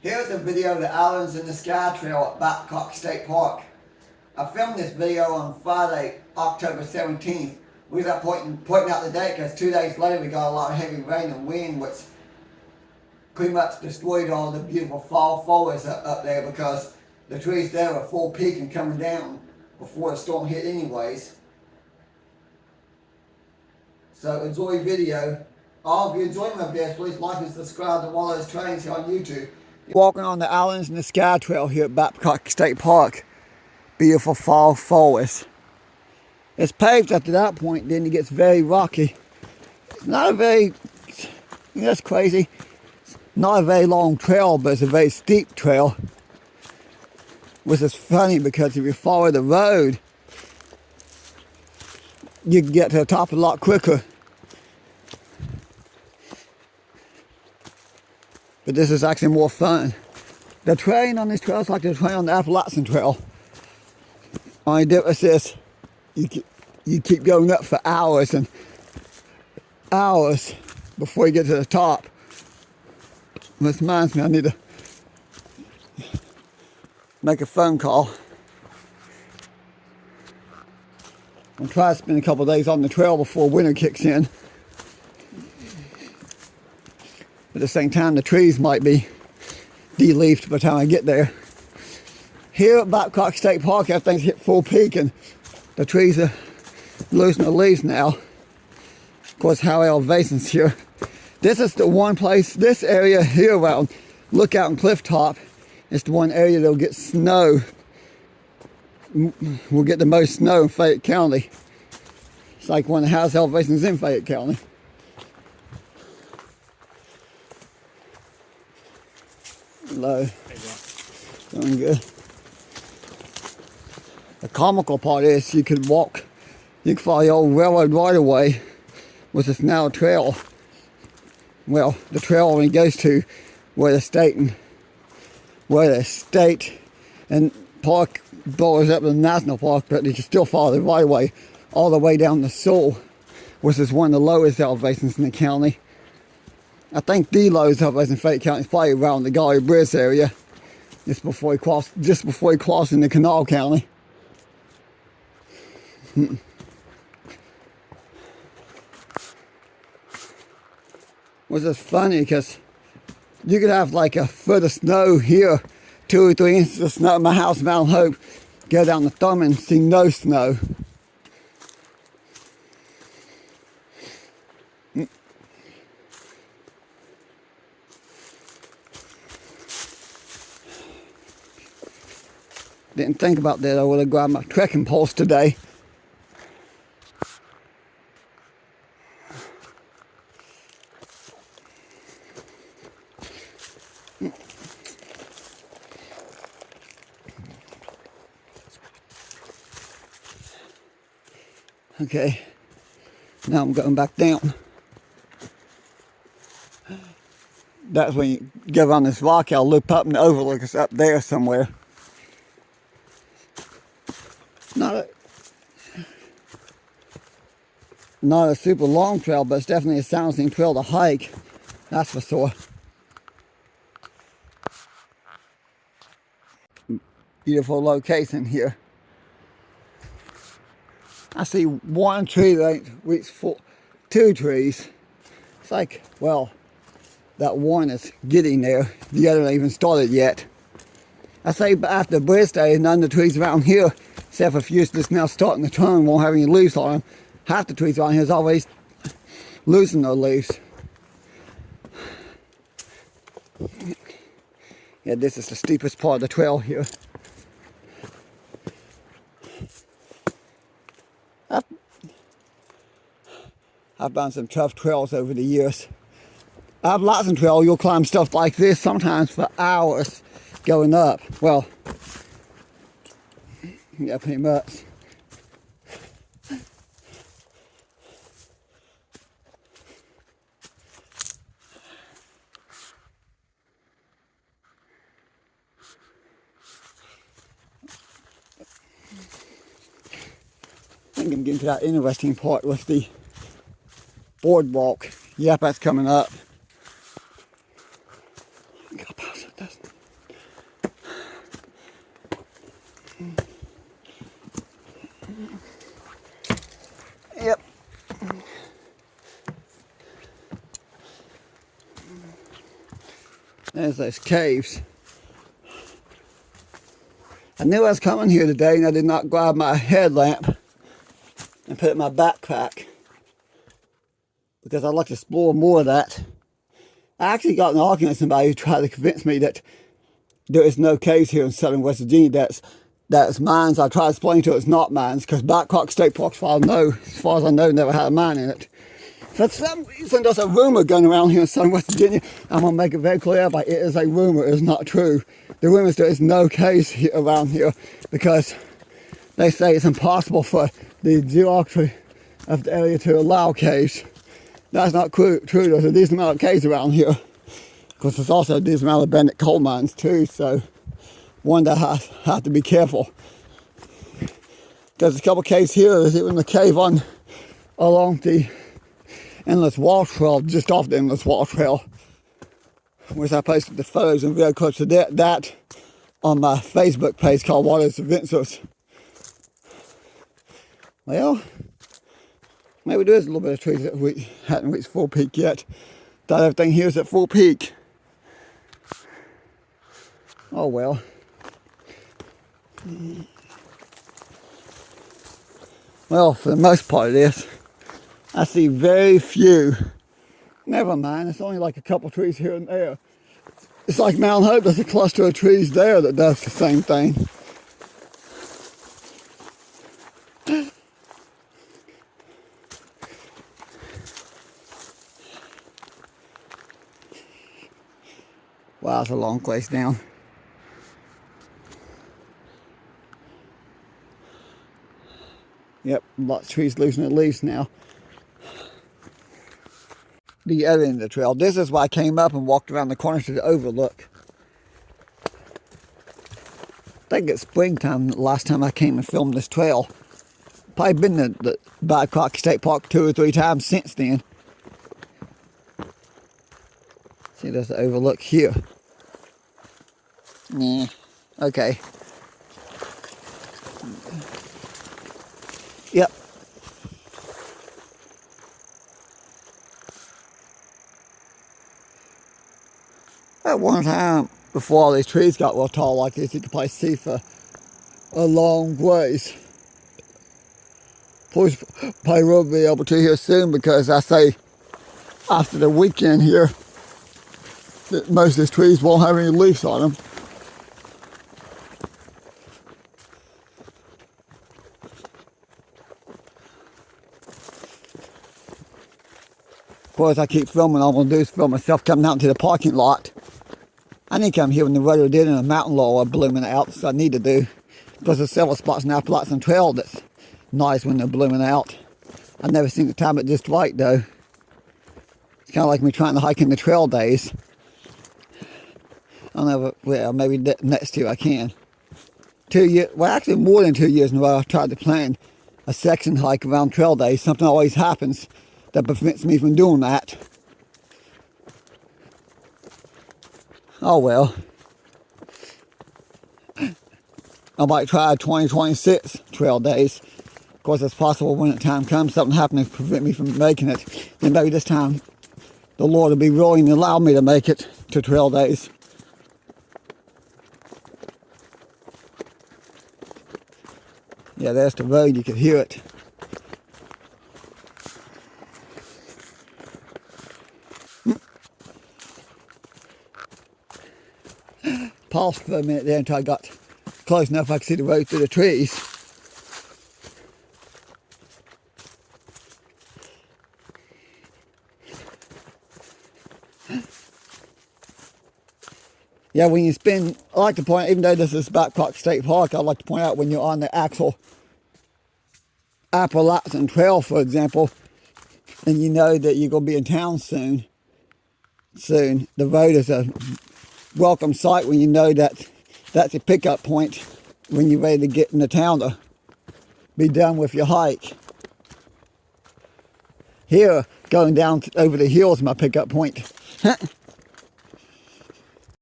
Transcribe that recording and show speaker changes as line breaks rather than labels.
Here's a video of the Islands in the Sky Trail at Babcock State Park. I filmed this video on Friday, October 17th. We was up pointing out the date because 2 days later we got a lot of heavy rain and wind, which pretty much destroyed all the beautiful fall foliage up there because the trees there were full peak and coming down before the storm hit anyways. So enjoy the video. All of you enjoy my videos, please like and subscribe to one of those trains here on YouTube. Walking on the Islands in the Sky Trail here at Babcock State Park. Beautiful fall forest. It's paved up to that point, then it gets very rocky. It's not a very, that's crazy. It's not a very long trail, but it's a very steep trail. Which is funny because if you follow the road, you can get to the top a lot quicker. But this is actually more fun. The train on this trail is like the train on the Appalachian Trail. Only difference is you keep going up for hours and hours before you get to the top. This reminds me, I need to make a phone call. I'll try to spend a couple of days on the trail before winter kicks in. At the same time, the trees might be de-leafed by the time I get there. Here at Babcock State Park, everything's hit full peak and the trees are losing their leaves now. Of course, high elevations here. This is the one place, this area here around Lookout and Cliff Top is the one area that'll get snow. We'll get the most snow in Fayette County. It's like one of the highest elevations in Fayette County. Hello. Doing good. The comical part is you could walk, you could follow the old railroad right away, which is now a trail. Well, the trail only goes to where the state and park borders up to the national park, but you can still follow the right of way all the way down to Sewell, which is one of the lowest elevations in the county. I think the lowest elevation in Fayette County is probably around the Gully Bridge area, just before you cross into Kanawha County. Which is funny because you could have like a foot of snow here, 2 or 3 inches of snow at my house in Mount Hope, go down the Thumb and see no snow. Didn't think about that. I would have grabbed my trekking poles today. Okay, now I'm going back down. That's when you go around this rock, I'll loop up and the overlook is up there somewhere. Not a super long trail, but it's definitely a sounding trail to hike. That's for sure. Beautiful location here. I see one tree that ain't reached 2 trees. It's like, well, that one is getting there. The other ain't even started yet. I say after Bridge Day, none of the trees around here, except for a few just now starting to turn, won't have any leaves on them. Half the trees around here is always losing their leaves. Yeah, this is the steepest part of the trail here. I've done some tough trails over the years. I've lots of trails, you'll climb stuff like this sometimes for hours going up. Well, yeah, pretty much. I think I'm getting to that interesting part with the boardwalk. Yep, that's coming up. Yep. There's those caves. I knew I was coming here today and I did not grab my headlamp and put it in my backpack because I'd like to explore more of that. I actually got in an argument with somebody who tried to convince me that there is no caves here in southern West Virginia that's mines. I tried to explain to it it's not mines because Babcock State Park, as far as I know, never had a mine in it. For some reason, there's a rumor going around here in southern West Virginia. I'm going to make it very clear, but it is a rumor. It is not true. The rumor is there is no caves here, around here because they say it's impossible for the geography of the area to allow caves. That's not true. There's a decent amount of caves around here. Of course, there's also a decent amount of abandoned coal mines too, so one that has to be careful. There's a couple of caves here. There's even a cave along the Endless Wall Trail, just off the Endless Wall Trail, which I posted the photos and video clips of that on my Facebook page called Waters Adventures. Well, maybe there is a little bit of trees that we hadn't reached full peak yet. Not everything here is at full peak. Oh well. Well, for the most part of this, I see very few. Never mind, it's only like a couple trees here and there. It's like Mount Hope, there's a cluster of trees there that does the same thing. Wow, it's a long place down. Yep, lots of trees losing their leaves now. The other end of the trail. This is why I came up and walked around the corner to the overlook. I think it's springtime the last time I came and filmed this trail. Probably been to the Babcock State Park 2 or 3 times since then. See, there's the overlook here. Yeah, okay. Yep. At one time, before all these trees got real tall like this, you could probably see for a long ways. Police probably will be able to here soon because I say after the weekend here that most of these trees won't have any leaves on them. Of course, I keep filming. All I'm going to do is film myself coming out into the parking lot. I need to come here when the rhododendron and mountain laurel are blooming out, so I need to do. Because there's several spots in the Appalachian Trail that's nice when they're blooming out. I've never seen the time it just right, though. It's kind of like me trying to hike in the trail days. I don't know, well, maybe next year I can. 2 years, well, actually more than 2 years in a row, I've tried to plan a section hike around trail days. Something always happens that prevents me from doing that. Oh well. I might try 2026 trail days. Of course, it's possible when the time comes, something happens to prevent me from making it. And maybe this time, the Lord will be willing to allow me to make it to trail days. Yeah, there's the road, you can hear it. Paused for a minute there until I got close enough I could see the road through the trees. Yeah, when you spend, I like to point, even though this is Babcock State Park, I like to point out when you're on the actual Appalachian Trail, for example, and you know that you're going to be in town soon, the road is a welcome sight when you know that that's a pickup point when you're ready to get into town to be done with your hike. Here, going down over the hills is my pickup point.